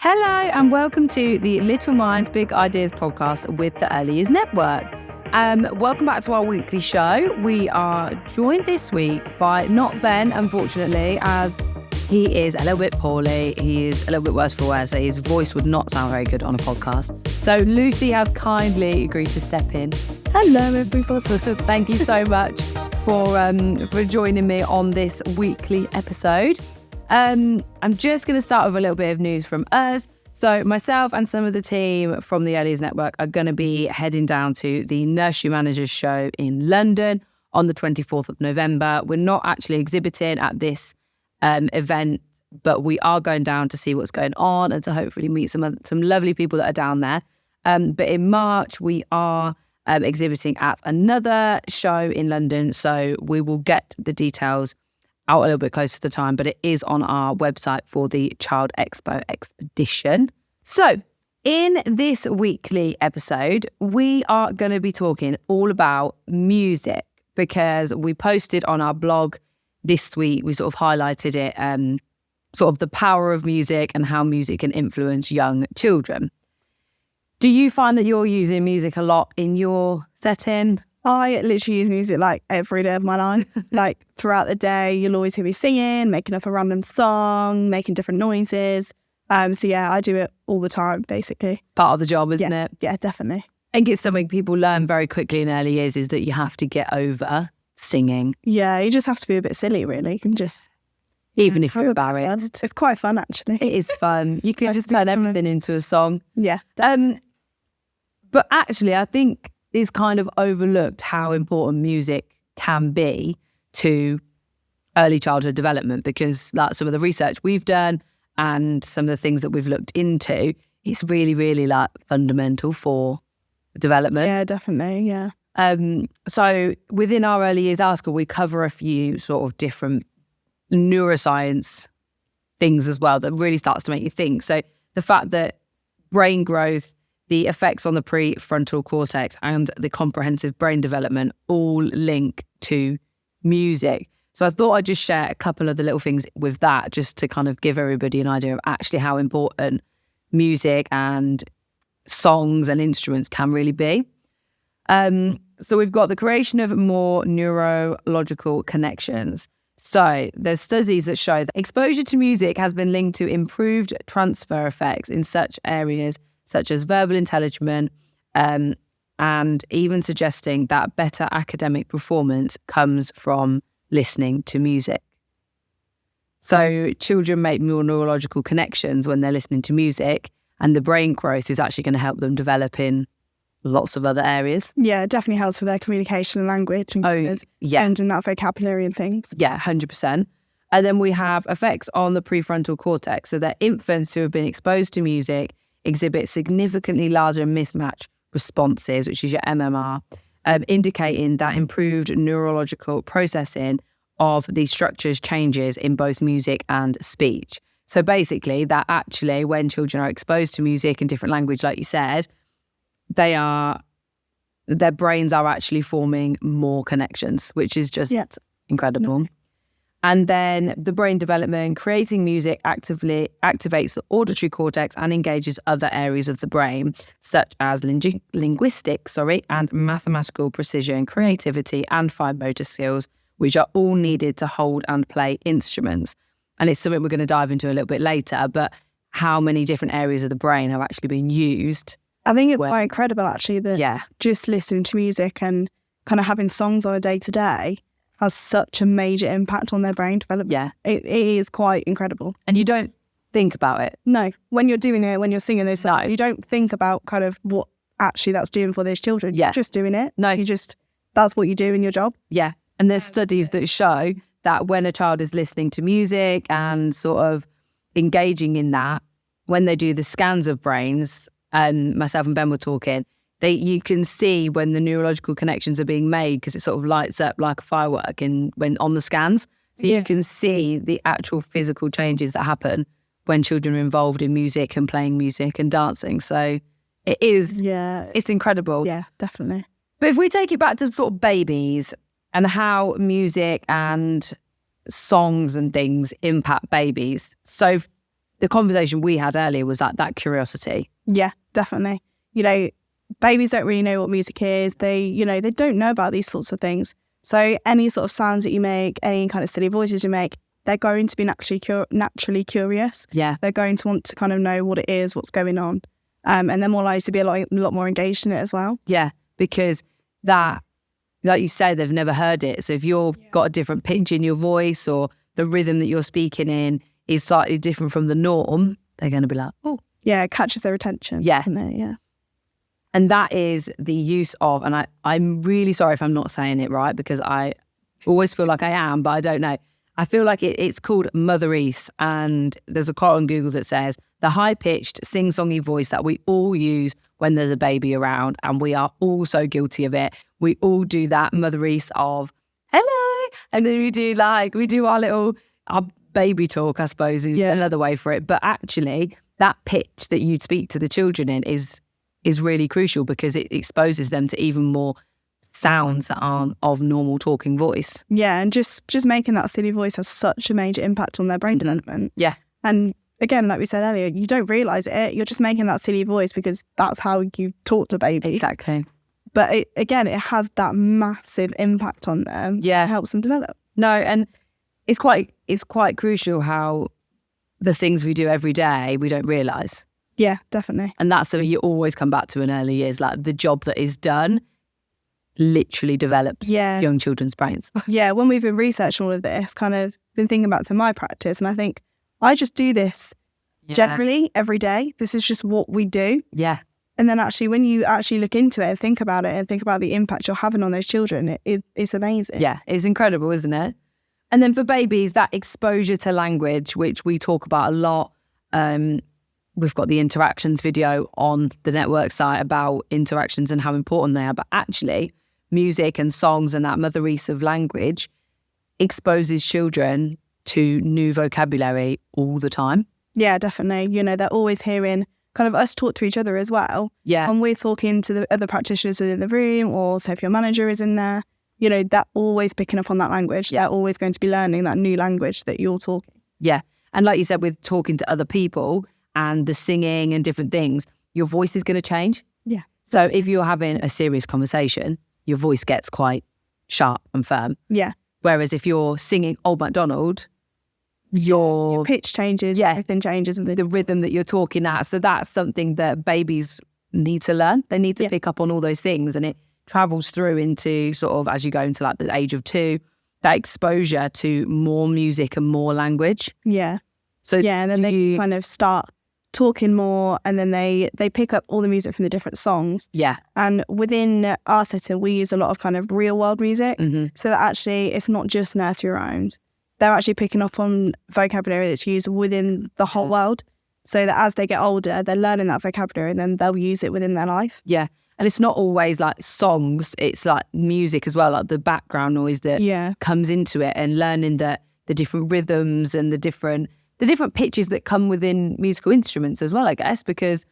Hello and welcome to the Little Minds Big Ideas podcast with the Early Years Network. Welcome back to our weekly show. We are joined this week by not Ben, unfortunately, as he is a little bit poorly. He is a little bit worse for wear, so his voice would not sound very good on a podcast. So Lucy has kindly agreed to step in. Hello, everybody. Thank you so much for joining me on this weekly episode. I'm just going to start with a little bit of news from us. So myself and some of the team from the Early Years Network are going to be heading down to the Nursery Managers Show in London on the 24th of November. We're not actually exhibiting at this event, but we are going down to see what's going on and to hopefully meet some lovely people that are down there. But in March, we are exhibiting at another show in London. So we will get the details out a little bit closer to the time, but it is on our website for the Child Expo expedition. So in this weekly episode, we are going to be talking all about music because we posted on our blog this week, we sort of highlighted it, sort of the power of music and how music can influence young children. Do you find that you're using music a lot in your setting? I literally use music like every day of my life. Like throughout the day, you'll always hear me singing, making up a random song, making different noises. So yeah, I do it all the time, basically. Part of the job, isn't it? Yeah, definitely. I think it's something people learn very quickly in early years is that you have to get over singing. Yeah, you just have to be a bit silly, really. You can just... Even if you're embarrassed. It's quite fun, actually. It is fun. You can just turn everything into a song. Yeah. But actually, I think it's kind of overlooked how important music can be to early childhood development because like some of the research we've done and some of the things that we've looked into, it's really, really like fundamental for development. Yeah, definitely, yeah. So within our early years article, we cover a few sort of different neuroscience things as well that really starts to make you think. So the fact that brain growth, the effects on the prefrontal cortex and the comprehensive brain development all link to music. So I thought I'd just share a couple of the little things with that just to kind of give everybody an idea of actually how important music and songs and instruments can really be. So we've got the creation of more neurological connections. So there's studies that show that exposure to music has been linked to improved transfer effects in such areas such as verbal intelligence, and even suggesting that better academic performance comes from listening to music. So children make more neurological connections when they're listening to music, and the brain growth is actually going to help them develop in lots of other areas. Yeah, it definitely helps with their communication and language and and that vocabulary and things. Yeah, 100%. And then we have effects on the prefrontal cortex. So that infants who have been exposed to music exhibit significantly larger mismatch responses, which is your MMR, indicating that improved neurological processing of these structures changes in both music and speech. So basically that actually when children are exposed to music in different language, like you said, their brains are actually forming more connections, which is just incredible. No. And then the brain development, creating music actively activates the auditory cortex and engages other areas of the brain, such as linguistics, and mathematical precision, creativity, and fine motor skills, which are all needed to hold and play instruments. And it's something we're going to dive into a little bit later, but how many different areas of the brain are actually being used. I think it's quite incredible, actually, that just listening to music and kind of having songs on a day-to-day has such a major impact on their brain development. Yeah. It is quite incredible. And you don't think about it. No. When you're doing it, when you're singing those songs, you don't think about kind of what actually that's doing for those children. Yeah. You're just doing it. No. That's what you do in your job. Yeah. And there's studies that show that when a child is listening to music and sort of engaging in that, when they do the scans of brains, and myself and Ben were talking, you can see when the neurological connections are being made because it sort of lights up like a firework when on the scans. So you can see the actual physical changes that happen when children are involved in music and playing music and dancing. So it is, it's incredible. Yeah, definitely. But if we take it back to sort of babies and how music and songs and things impact babies. So the conversation we had earlier was like that curiosity. Yeah, definitely. Babies don't really know what music is. They don't know about these sorts of things. So any sort of sounds that you make, any kind of silly voices you make, they're going to be naturally curious. Yeah. They're going to want to kind of know what it is, what's going on. And they're more likely to be a lot more engaged in it as well. Yeah, because that, like you say, they've never heard it. So if you've got a different pitch in your voice or the rhythm that you're speaking in is slightly different from the norm, they're going to be like, oh. Yeah, it catches their attention. Yeah. Yeah. And that is the use of, and I'm really sorry if I'm not saying it right because I always feel like I am, but I don't know. I feel like it's called motherese, and there's a quote on Google that says, the high-pitched, sing-songy voice that we all use when there's a baby around, and we are all so guilty of it. We all do that motherese of, hello, and then we do our baby talk, I suppose, is another way for it. But actually, that pitch that you'd speak to the children in is really crucial because it exposes them to even more sounds that aren't of normal talking voice. Yeah, and just making that silly voice has such a major impact on their brain development. Yeah. And again, like we said earlier, you don't realise it. You're just making that silly voice because that's how you talk to babies. Exactly. But it has that massive impact on them. Yeah. It helps them develop. No, and it's quite crucial how the things we do every day we don't realise. Yeah, definitely. And that's something you always come back to in early years, like the job that is done literally develops young children's brains. Yeah, when we've been researching all of this, kind of been thinking back to my practice, and I think I just do this generally every day. This is just what we do. Yeah. And then actually, when you actually look into it and think about it and think about the impact you're having on those children, it's amazing. Yeah, it's incredible, isn't it? And then for babies, that exposure to language, which we talk about a lot, we've got the interactions video on the network site about interactions and how important they are. But actually, music and songs and that motherese of language exposes children to new vocabulary all the time. Yeah, definitely. They're always hearing kind of us talk to each other as well. Yeah. When we're talking to the other practitioners within the room, or so if your manager is in there, they're always picking up on that language. They're always going to be learning that new language that you're talking. Yeah. And like you said, with talking to other people and the singing and different things, your voice is going to change. Yeah. So if you're having a serious conversation, your voice gets quite sharp and firm. Yeah. Whereas if you're singing Old MacDonald, your pitch changes, everything changes. The rhythm that you're talking at. So that's something that babies need to learn. They need to pick up on all those things, and it travels through into sort of, as you go into like the age of 2, that exposure to more music and more language. Yeah. So and then they kind of start talking more, and then they pick up all the music from the different songs. Yeah. And within our setting, we use a lot of kind of real world music. Mm-hmm. So that actually it's not just nursery rhymes. They're actually picking up on vocabulary that's used within the whole world. So that as they get older, they're learning that vocabulary and then they'll use it within their life. Yeah. And it's not always like songs, it's like music as well, like the background noise that comes into it, and learning that the different rhythms and the different pitches that come within musical instruments as well, I guess, because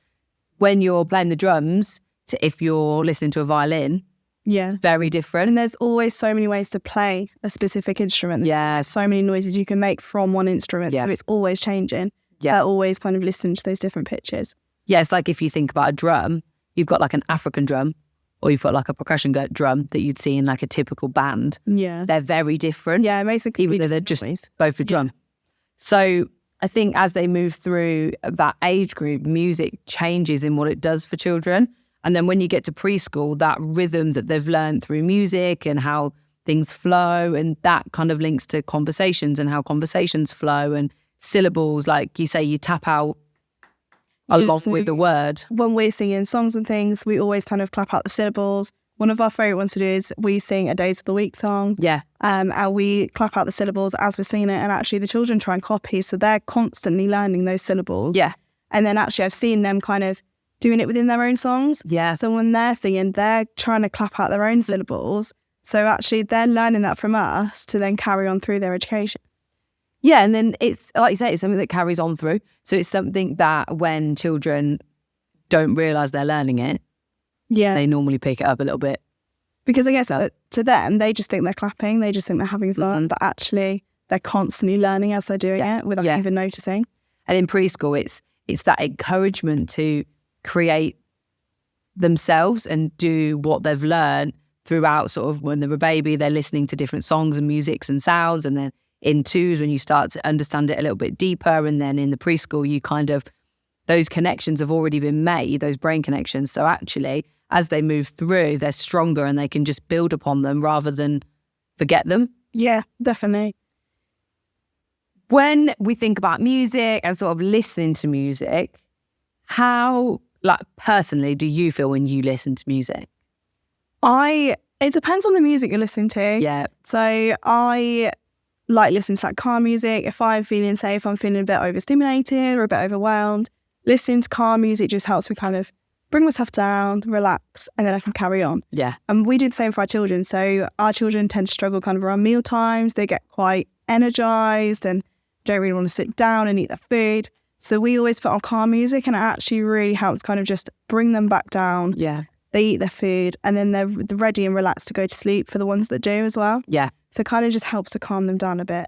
when you're playing the drums, if you're listening to a violin, it's very different. And there's always so many ways to play a specific instrument. There's so many noises you can make from one instrument. So it's always changing. Yeah. They're always kind of listening to those different pitches. Yeah, it's like if you think about a drum, you've got like an African drum, or you've got like a percussion drum that you'd see in like a typical band. Yeah. They're very different. Yeah, basically. Even though they're just both a drum. So I think as they move through that age group, music changes in what it does for children. And then when you get to preschool, that rhythm that they've learned through music and how things flow, and that kind of links to conversations and how conversations flow, and syllables, like you say, you tap out along with the word. When we're singing songs and things, we always kind of clap out the syllables. One of our favourite ones to do is we sing a Days of the Week song. Yeah. And we clap out the syllables as we're singing it, and actually the children try and copy, so they're constantly learning those syllables. Yeah. And then actually I've seen them kind of doing it within their own songs. Yeah. So when they're singing, they're trying to clap out their own syllables. So actually they're learning that from us to then carry on through their education. Yeah, and then it's, like you say, it's something that carries on through. So it's something that when children don't realise they're learning it, they normally pick it up a little bit. Because I guess to them, they just think they're clapping, they just think they're having fun, but actually they're constantly learning as they're doing it without even noticing. And in preschool, it's that encouragement to create themselves and do what they've learned throughout. Sort of when they're a baby, they're listening to different songs and musics and sounds, and then in twos, when you start to understand it a little bit deeper, and then in the preschool, you kind of, those connections have already been made, those brain connections. So actually, as they move through, they're stronger and they can just build upon them rather than forget them. Yeah, definitely. When we think about music and sort of listening to music, how, like, personally do you feel when you listen to music? It depends on the music you're listening to. Yeah. So I like listening to like calm music. If I'm feeling safe, I'm feeling a bit overstimulated or a bit overwhelmed, listening to calm music just helps me kind of bring myself down, relax, and then I can carry on. Yeah. And we do the same for our children. So our children tend to struggle kind of around meal times. They get quite energized and don't really want to sit down and eat their food. So we always put on calm music, and it actually really helps kind of just bring them back down. Yeah. They eat their food and then they're ready and relaxed to go to sleep for the ones that do as well. Yeah. So it kind of just helps to calm them down a bit.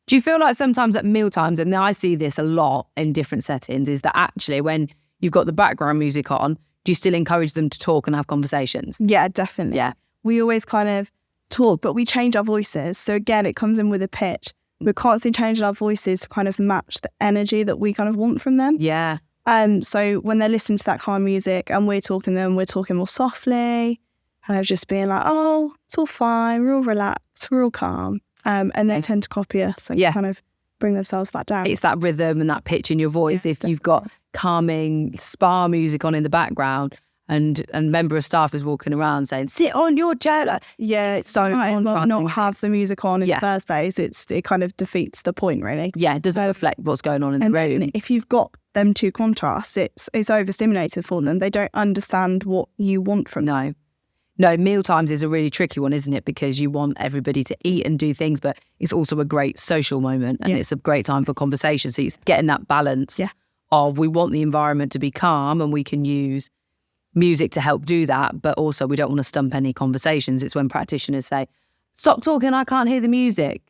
Do you feel like sometimes at meal times, and I see this a lot in different settings, is that actually when you've got the background music on, do you still encourage them to talk and have conversations? Yeah, definitely. Yeah. We always kind of talk, but we change our voices. So again, it comes in with a pitch. We're constantly changing our voices to kind of match the energy that we kind of want from them. Yeah. So when they're listening to that calm music and we're talking to them, we're talking more softly, kind of just being like, oh, it's all fine, we're all relaxed, we're all calm. And they tend to copy us and kind of bring themselves back down. It's that rhythm and that pitch in your voice. Yeah, if you've got calming spa music on in the background and a member of staff is walking around saying, sit on your chair. Like, it's so not have the music on in the first place. It kind of defeats the point, really. Yeah, it doesn't reflect what's going on in the room. If you've got them two contrasts, it's overstimulated for them. They don't understand what you want from them. No, meal times is a really tricky one, isn't it? Because you want everybody to eat and do things, but it's also a great social moment and it's a great time for conversation. So it's getting that balance of, we want the environment to be calm and we can use music to help do that, but also we don't want to stump any conversations. It's when practitioners say, stop talking, I can't hear the music.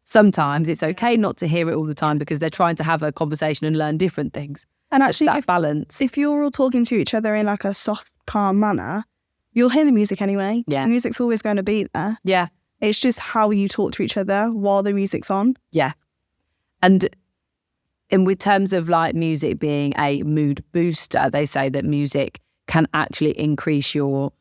Sometimes it's okay not to hear it all the time because they're trying to have a conversation and learn different things. And actually, that balance. If you're all talking to each other in like a soft, calm manner, you'll hear the music anyway. Yeah. The music's always going to be there. Yeah. It's just how you talk to each other while the music's on. Yeah. And with terms of like music being a mood booster, they say that music can actually increase your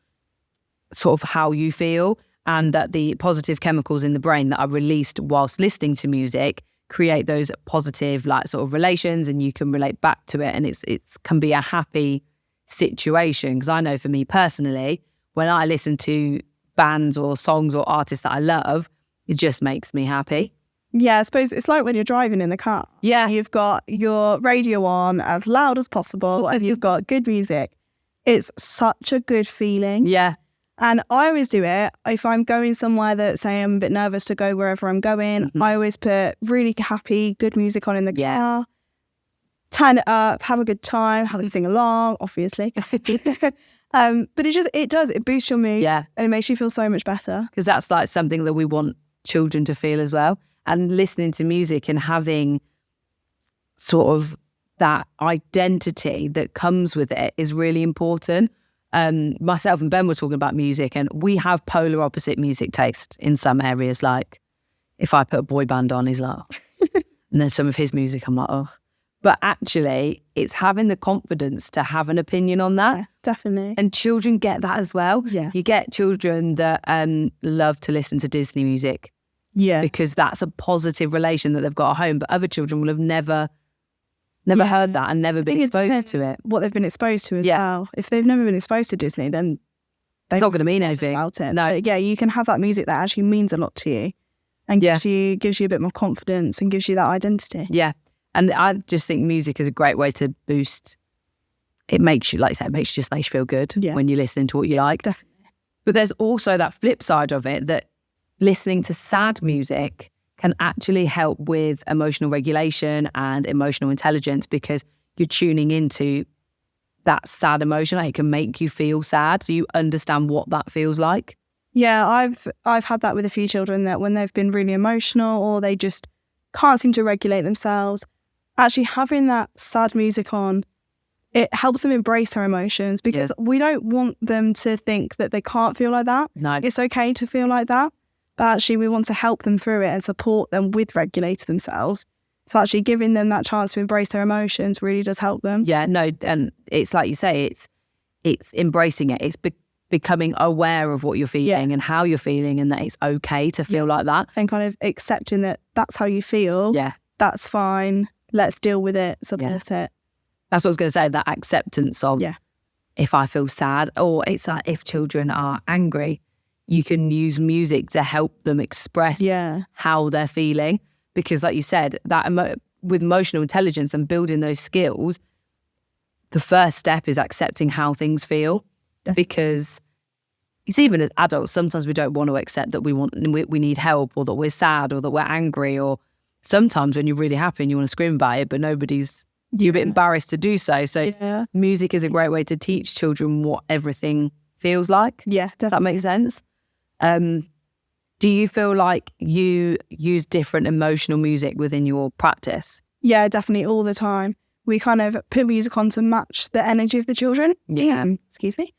sort of how you feel, and that the positive chemicals in the brain that are released whilst listening to music create those positive like sort of relations, and you can relate back to it, and it's can be a happy situation. Because I know for me personally, when I listen to bands or songs or artists that I love, it just makes me happy. Yeah, I suppose it's like when you're driving in the car. Yeah. You've got your radio on as loud as possible and you've got good music. It's such a good feeling. Yeah. And I always do it. If I'm going somewhere that, say, I'm a bit nervous to go wherever I'm going, I always put really happy, good music on in the car. Turn it up, have a good time, have a sing along, obviously. But it boosts your mood. Yeah. And it makes you feel so much better. Because that's like something that we want children to feel as well. And listening to music and having sort of that identity that comes with it is really important. Myself and Ben were talking about music, and we have polar opposite music taste in some areas. Like if I put a boy band on, he's like, oh. And then some of his music, I'm like, oh. But actually, it's having the confidence to have an opinion on that. Yeah, definitely. And children get that as well. Yeah. You get children that love to listen to Disney music. Yeah. Because that's a positive relation that they've got at home. But other children will have never heard that and never been exposed to it. What they've been exposed to as well. If they've never been exposed to Disney, then it's not going to mean anything about it. No. But yeah, you can have that music that actually means a lot to you and gives you a bit more confidence and gives you that identity. Yeah. And I just think music is a great way to boost. It makes you, like I said, makes you feel good when you're listening to what you like. Definitely. But there's also that flip side of it, that listening to sad music can actually help with emotional regulation and emotional intelligence, because you're tuning into that sad emotion. Like, it can make you feel sad, so you understand what that feels like. Yeah, I've had that with a few children, that when they've been really emotional or they just can't seem to regulate themselves, actually having that sad music on, it helps them embrace their emotions, because we don't want them to think that they can't feel like that. No. It's okay to feel like that, but actually we want to help them through it and support them with regulating themselves. So actually giving them that chance to embrace their emotions really does help them. Yeah, no, and it's like you say, it's embracing it. It's becoming aware of what you're feeling and how you're feeling, and that it's okay to feel like that. And kind of accepting that that's how you feel. Yeah. That's fine. Let's deal with it, support it. That's what I was going to say, that acceptance of if I feel sad, or it's like if children are angry, you can use music to help them express how they're feeling. Because like you said, that with emotional intelligence and building those skills, the first step is accepting how things feel. Because it's even as adults, sometimes we don't want to accept that we need help, or that we're sad, or that we're angry, or sometimes when you're really happy and you want to scream about it, but you're a bit embarrassed to do so. So music is a great way to teach children what everything feels like. Yeah, definitely. That makes sense. Do you feel like you use different emotional music within your practice? Yeah, definitely, all the time. We kind of put music on to match the energy of the children. Yeah. Excuse me.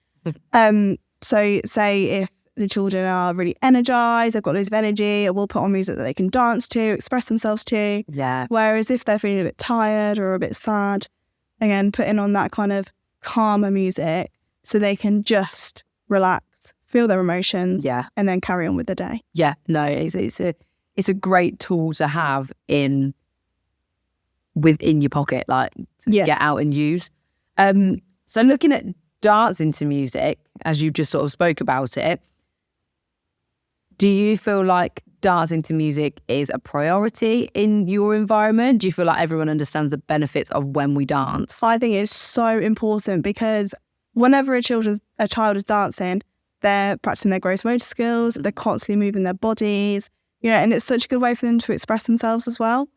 So say if the children are really energized, they've got loads of energy, we'll put on music that they can dance to, express themselves to. Yeah. Whereas if they're feeling a bit tired or a bit sad, again, putting on that kind of calmer music so they can just relax, feel their emotions, and then carry on with the day. Yeah. No, it's a great tool to have within your pocket, like to get out and use. So looking at dancing to music, as you just sort of spoke about it, do you feel like dancing to music is a priority in your environment? Do you feel like everyone understands the benefits of when we dance? I think it's so important, because whenever a child is dancing, they're practicing their gross motor skills, they're constantly moving their bodies, and it's such a good way for them to express themselves as well.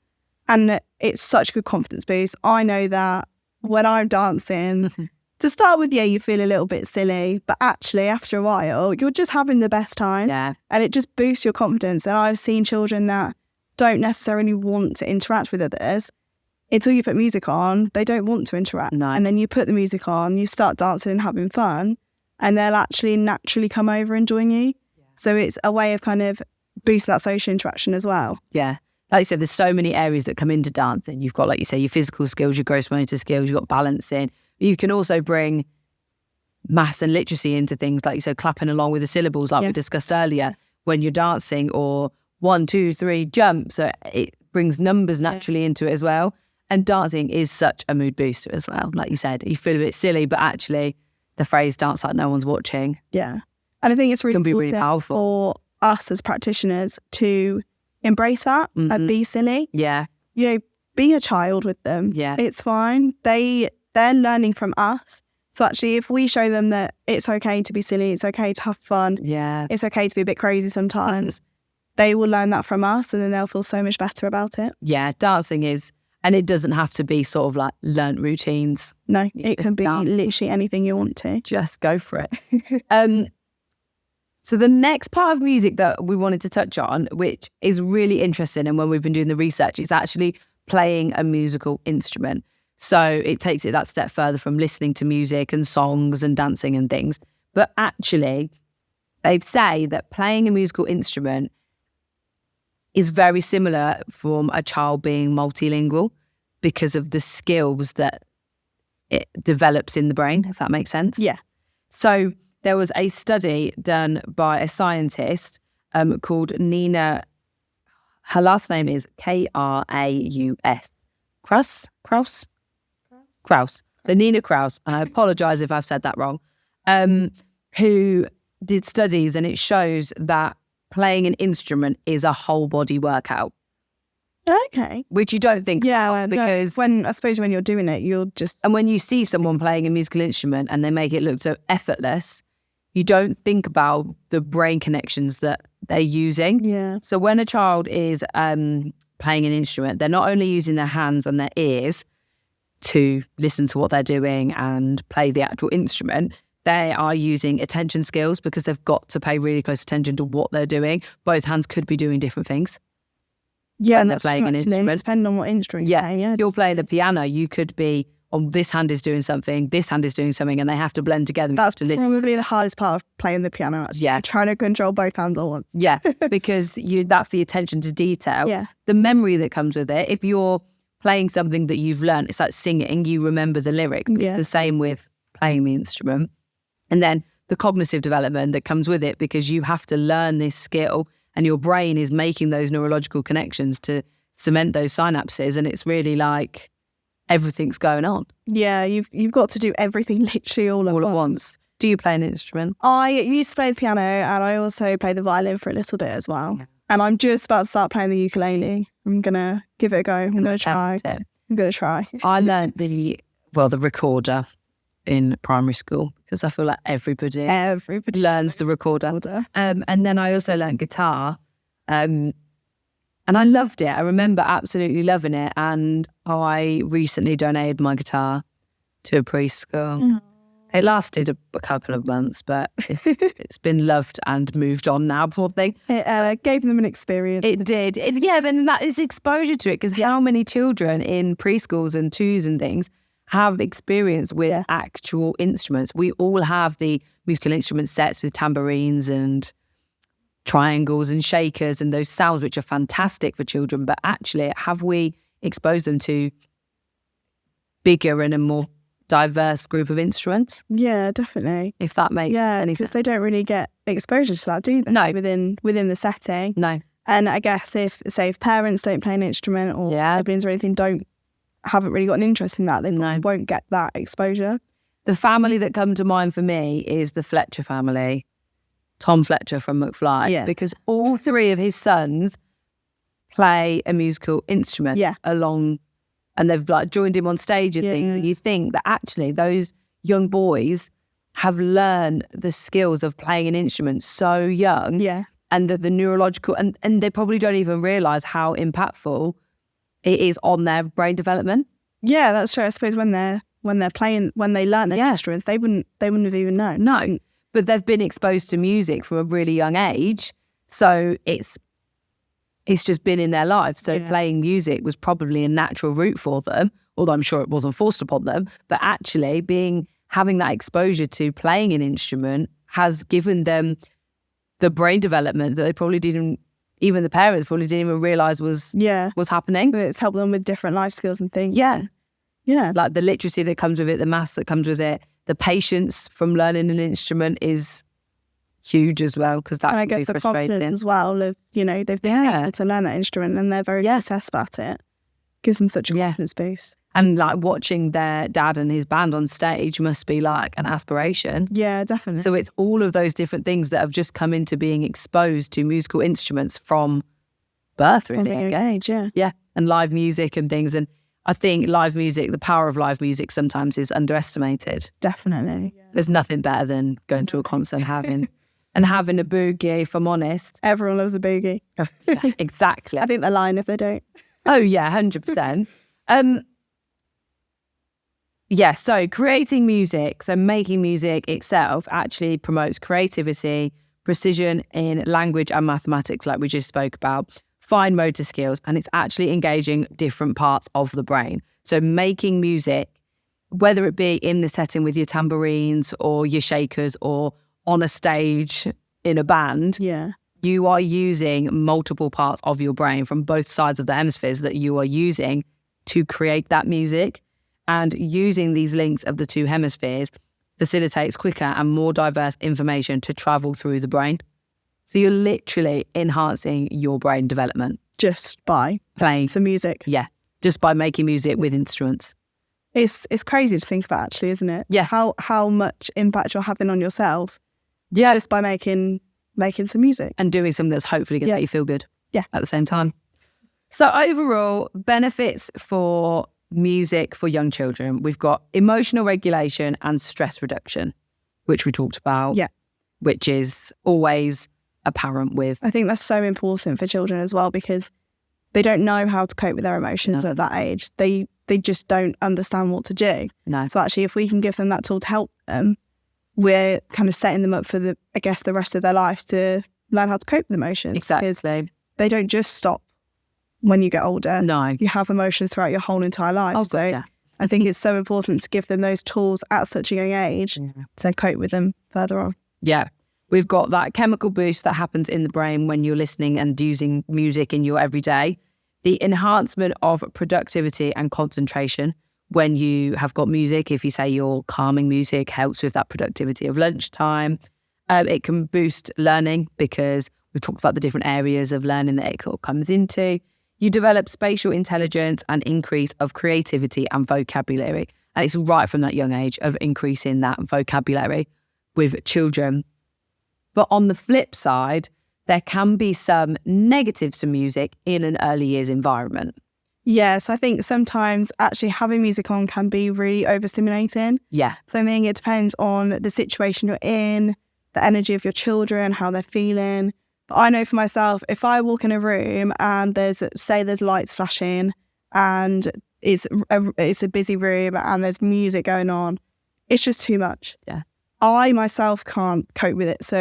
And it's such a good confidence boost. I know that when I'm dancing, to start with, you feel a little bit silly, but actually after a while, you're just having the best time. Yeah. And it just boosts your confidence. And I've seen children that don't necessarily want to interact with others. Until you put music on, they don't want to interact. No. And then you put the music on, you start dancing and having fun, and they'll actually naturally come over and join you. Yeah. So it's a way of kind of boosting that social interaction as well. Yeah. Like you said, there's so many areas that come into dancing. You've got, like you say, your physical skills, your gross motor skills, you've got balancing. You can also bring maths and literacy into things, like you said, clapping along with the syllables, like we discussed earlier, when you're dancing, or 1, 2, 3, jump. So it brings numbers naturally into it as well. And dancing is such a mood booster as well. Like you said, you feel a bit silly, but actually the phrase dance like no one's watching. Yeah. And I think it's really powerful for us as practitioners to embrace that and be silly. Yeah. Be a child with them. Yeah. It's fine. They're learning from us. So actually, if we show them that it's okay to be silly, it's okay to have fun, it's okay to be a bit crazy sometimes, they will learn that from us, and then they'll feel so much better about it. Yeah, dancing is, and it doesn't have to be sort of like learnt routines. No, it can be literally anything you want to. Just go for it. So the next part of music that we wanted to touch on, which is really interesting, and when we've been doing the research, is actually playing a musical instrument. So it takes it that step further from listening to music and songs and dancing and things. But actually, they say that playing a musical instrument is very similar from a child being multilingual, because of the skills that it develops in the brain, if that makes sense. Yeah. So there was a study done by a scientist called Nina. Her last name is Kraus. Kraus. So Nina Kraus, and I apologise if I've said that wrong, who did studies, and it shows that playing an instrument is a whole body workout. Okay. Which you don't think about, because I suppose when you're doing it, you'll just... And when you see someone playing a musical instrument and they make it look so effortless, you don't think about the brain connections that they're using. Yeah. So when a child is playing an instrument, they're not only using their hands and their ears to listen to what they're doing and play the actual instrument, they are using attention skills, because they've got to pay really close attention to what they're doing. Both hands could be doing different things. Yeah, when and they're that's playing an instrument. depending on what instrument you're playing. Yeah, If you're playing the piano, you could be on this hand is doing something, this hand is doing something, and they have to blend together. that's to listen. probably the hardest part of playing the piano. Actually. Yeah. Trying to control both hands at once. Yeah, because that's the attention to detail. Yeah. The memory that comes with it. If you're playing something that you've learned, it's like singing, you remember the lyrics. But it's the same with playing the instrument. And then the cognitive development that comes with it, because you have to learn this skill and your brain is making those neurological connections to cement those synapses. And it's really like everything's going on. Yeah, you've got to do everything literally all at once. Do you play an instrument? I used to play the piano and I also play the violin for a little bit as well. Yeah. And I'm just about to start playing the ukulele. I'm going to give it a go. I'm going to try. I learned the recorder in primary school because I feel like everybody learns the recorder. And then I also learned guitar. And I loved it. I remember absolutely loving it. And I recently donated my guitar to a preschool. Mm. It lasted a couple of months, but it's been loved and moved on now, poor thing. It gave them an experience. It did. Then that is exposure to it, because how many children in preschools and twos and things have experience with actual instruments? We all have the musical instrument sets with tambourines and triangles and shakers and those sounds which are fantastic for children, but actually have we exposed them to bigger and a more diverse group of instruments? Yeah, definitely. If that makes any sense. Because they don't really get exposure to that, do they? No. Within the setting. No. And I guess if parents don't play an instrument or siblings or anything haven't really got an interest in that, they won't get that exposure. The family that come to mind for me is the Fletcher family. Tom Fletcher from McFly, because all three of his sons play a musical instrument along, and they've like joined him on stage and things. And you think that actually those young boys have learned the skills of playing an instrument so young, and that the neurological and they probably don't even realise how impactful it is on their brain development. Yeah, that's true. I suppose when they're playing, when they learn the instruments, they wouldn't have even known. No. But they've been exposed to music from a really young age. So it's just been in their life. So playing music was probably a natural route for them, although I'm sure it wasn't forced upon them. But actually having that exposure to playing an instrument has given them the brain development that they probably didn't, even the parents probably didn't even realise was happening. But it's helped them with different life skills and things. Yeah. Yeah. Like the literacy that comes with it, the maths that comes with it. The patience from learning an instrument is huge as well, because that can be frustrating. And I guess the confidence as well of, they've been able to learn that instrument and they're very successful at it. Gives them such a confidence boost. And like watching their dad and his band on stage must be like an aspiration. Yeah, definitely. So it's all of those different things that have just come into being exposed to musical instruments from birth, really, I guess. Yeah, and live music and things. And I think live music, the power of live music sometimes is underestimated. Definitely. There's nothing better than going to a concert and having a boogie, if I'm honest. Everyone loves a boogie. Exactly. I think they're lying if they don't. Oh, yeah, 100%. So creating music, so making music itself actually promotes creativity, precision in language and mathematics, like we just spoke about, fine motor skills, and it's actually engaging different parts of the brain. So making music, whether it be in the setting with your tambourines or your shakers or on a stage in a band, you are using multiple parts of your brain from both sides of the hemispheres that you are using to create that music. And using these links of the two hemispheres facilitates quicker and more diverse information to travel through the brain. So you're literally enhancing your brain development. Just by playing some music. Yeah, just by making music with instruments. It's crazy to think about, actually, isn't it? Yeah. How much impact you're having on yourself just by making some music. And doing something that's hopefully going to make you feel good at the same time. So overall, benefits for music for young children. We've got emotional regulation and stress reduction, which we talked about, which is always apparent with. I think that's so important for children as well, because they don't know how to cope with their emotions at that age. They just don't understand what to do. No. So actually, if we can give them that tool to help them, we're kind of setting them up for the rest of their life to learn how to cope with emotions. Exactly. Because they don't just stop when you get older. No. You have emotions throughout your whole entire life. Oh, so yeah. I think it's so important to give them those tools at such a young age to cope with them further on. Yeah. We've got that chemical boost that happens in the brain when you're listening and using music in your everyday. The enhancement of productivity and concentration when you have got music. If you say your calming music helps with that productivity of lunchtime. It can boost learning because we've talked about the different areas of learning that it comes into. You develop spatial intelligence and increase of creativity and vocabulary. And it's right from that young age of increasing that vocabulary with children. But on the flip side, there can be some negatives to music in an early years environment. Yes, I think sometimes actually having music on can be really overstimulating. Yeah. So I think it depends on the situation you're in, the energy of your children, how they're feeling. But I know for myself, if I walk in a room and there's lights flashing and it's a busy room and there's music going on, it's just too much. Yeah. I myself can't cope with it, so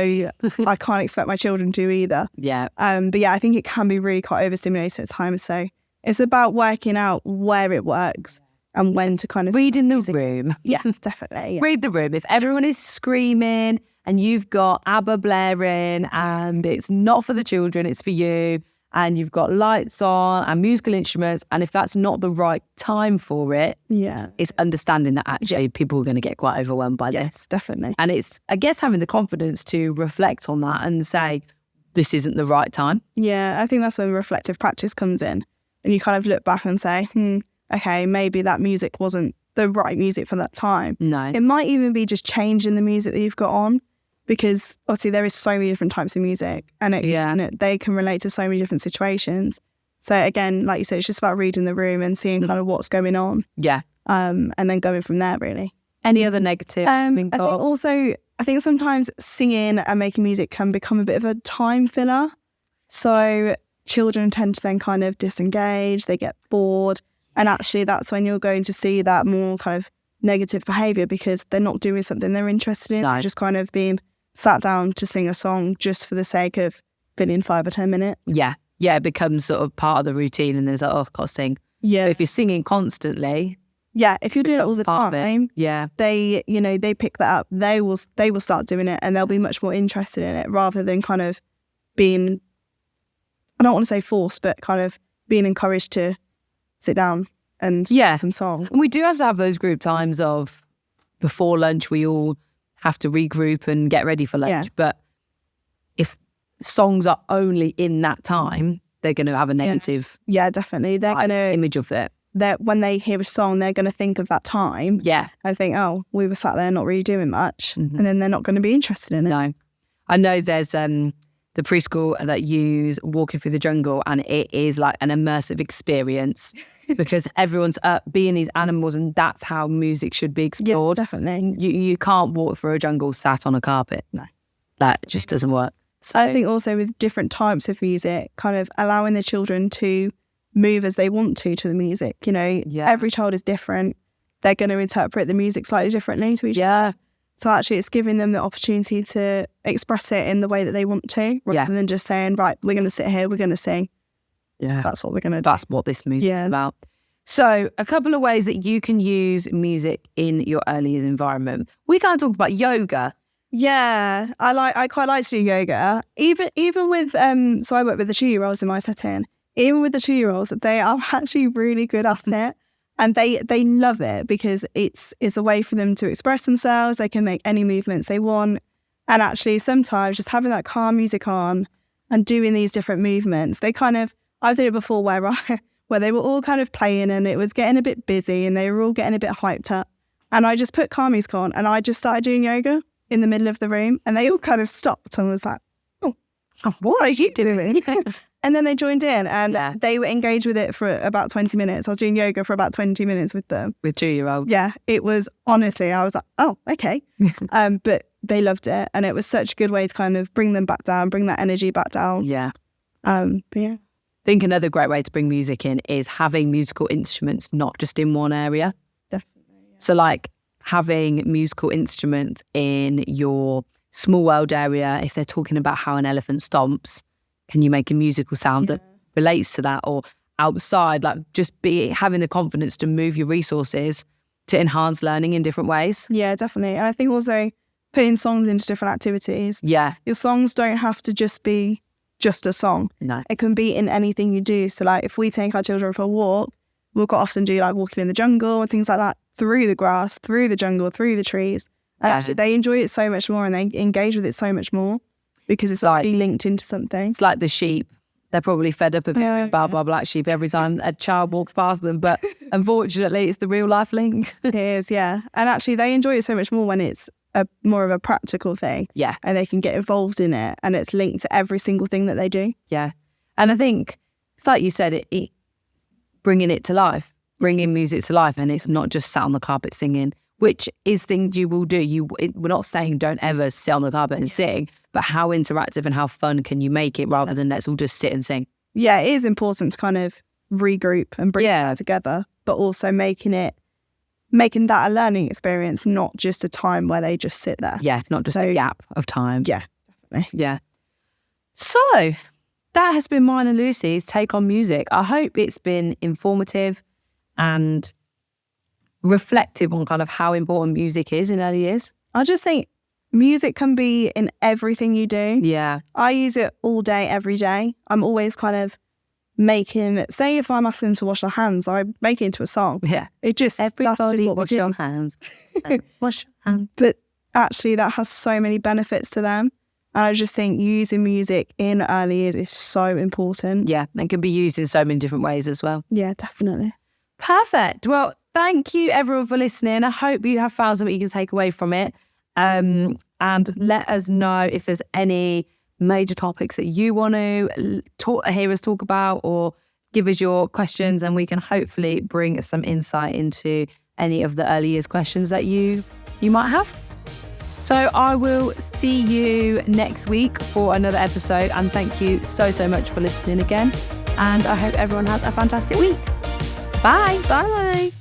I can't expect my children to either. Yeah. But yeah, I think it can be really quite overstimulating at times. So it's about working out where it works and when to kind of reading the room. Yeah, definitely. Yeah. Read the room. If everyone is screaming and you've got ABBA blaring and it's not for the children, it's for you, and you've got lights on and musical instruments, and if that's not the right time for it, it's understanding that actually people are going to get quite overwhelmed by this. Definitely. And it's, I guess, having the confidence to reflect on that and say, this isn't the right time. Yeah, I think that's when reflective practice comes in. And you kind of look back and say, okay, maybe that music wasn't the right music for that time. No. It might even be just changing the music that you've got on, because obviously there is so many different types of music and they can relate to so many different situations. So again, like you said, it's just about reading the room and seeing kind of what's going on. Yeah. And then going from there, really. Any other negative? I think sometimes singing and making music can become a bit of a time filler. So children tend to then kind of disengage, they get bored. And actually that's when you're going to see that more kind of negative behaviour, because they're not doing something they're interested in. No. They're just kind of being sat down to sing a song just for the sake of filling 5 or 10 minutes. Yeah. Yeah, it becomes sort of part of the routine and there's like, oh, I've got to sing. Yeah. But if you're singing constantly. Yeah, if you're doing it all the time, yeah, they pick that up. They will start doing it and they'll be much more interested in it rather than kind of being, I don't want to say forced, but kind of being encouraged to sit down and sing some songs. And we do have to have those group times of before lunch, we all have to regroup and get ready for lunch. Yeah. But if songs are only in that time, they're going to have a negative definitely. They're going to image of it. When they hear a song, they're going to think of that time. Yeah. And think, oh, we were sat there not really doing much. Mm-hmm. And then they're not going to be interested in it. No. I know there's the preschool that use Walking Through the Jungle, and it is like an immersive experience because everyone's being these animals, and that's how music should be explored. Yeah, definitely. You can't walk through a jungle sat on a carpet. No. That just doesn't work. So I think also with different types of music, kind of allowing the children to move as they want to the music. You know, every child is different. They're going to interpret the music slightly differently to each other. So actually it's giving them the opportunity to express it in the way that they want to, rather than just saying, right, we're going to sit here, we're going to sing. Yeah. That's what we're going to do. That's what this music is about. So a couple of ways that you can use music in your early years environment. We can't talk about yoga. Yeah, I quite like to do yoga. Even with, so I work with the 2-year-olds in my setting. Even with the 2-year-olds, they are actually really good at it. And they love it because it's a way for them to express themselves. They can make any movements they want. And actually sometimes just having that calm music on and doing these different movements, I've done it before where they were all kind of playing and it was getting a bit busy and they were all getting a bit hyped up. And I just put calm music on and I just started doing yoga in the middle of the room and they all kind of stopped and was like, oh what are you doing? And then they joined in and they were engaged with it for about 20 minutes. I was doing yoga for about 20 minutes with them. With 2-year-olds? Yeah, it was, honestly, I was like, oh, okay. But they loved it. And it was such a good way to kind of bring them back down, bring that energy back down. Yeah. But yeah. I think another great way to bring music in is having musical instruments, not just in one area. Definitely. Yeah. So like having musical instruments in your small world area, if they're talking about how an elephant stomps, can you make a musical sound that relates to that? Or outside, like just having the confidence to move your resources to enhance learning in different ways. Yeah, definitely. And I think also putting songs into different activities. Yeah. Your songs don't have to just be just a song. No. It can be in anything you do. So like if we take our children for a walk, we'll quite often do like walking in the jungle and things like that, through the grass, through the jungle, through the trees. And actually they enjoy it so much more and they engage with it so much more because it's like linked into something. It's like the sheep. They're probably fed up of blah, black sheep every time a child walks past them. But unfortunately, it's the real life link. It is, yeah. And actually, they enjoy it so much more when it's more of a practical thing. Yeah. And they can get involved in it and it's linked to every single thing that they do. Yeah. And I think, it's like you said, it bringing it to life, bringing music to life. And it's not just sat on the carpet singing, which is things you will do. We're not saying don't ever sit on the carpet and sing, but how interactive and how fun can you make it rather than let's all just sit and sing? Yeah, it is important to kind of regroup and bring that together, but also making that a learning experience, not just a time where they just sit there. Yeah, not just a gap of time. Yeah, definitely. Yeah. So that has been mine and Lucy's take on music. I hope it's been informative and reflective on kind of how important music is in early years. I just think music can be in everything you do. Yeah. I use it all day, every day. I'm always kind of making, say if I'm asking them to wash their hands, I make it into a song. Yeah. It just, everybody wash your hands. Wash your hands. But actually that has so many benefits to them. And I just think using music in early years is so important. Yeah, and can be used in so many different ways as well. Yeah, definitely. Perfect. Well, thank you everyone for listening. I hope you have found something you can take away from it. And let us know if there's any major topics that you want to hear us talk about, or give us your questions, and we can hopefully bring some insight into any of the early years questions that you might have. So I will see you next week for another episode, and thank you so much for listening again, and I hope everyone has a fantastic week. Bye. Bye.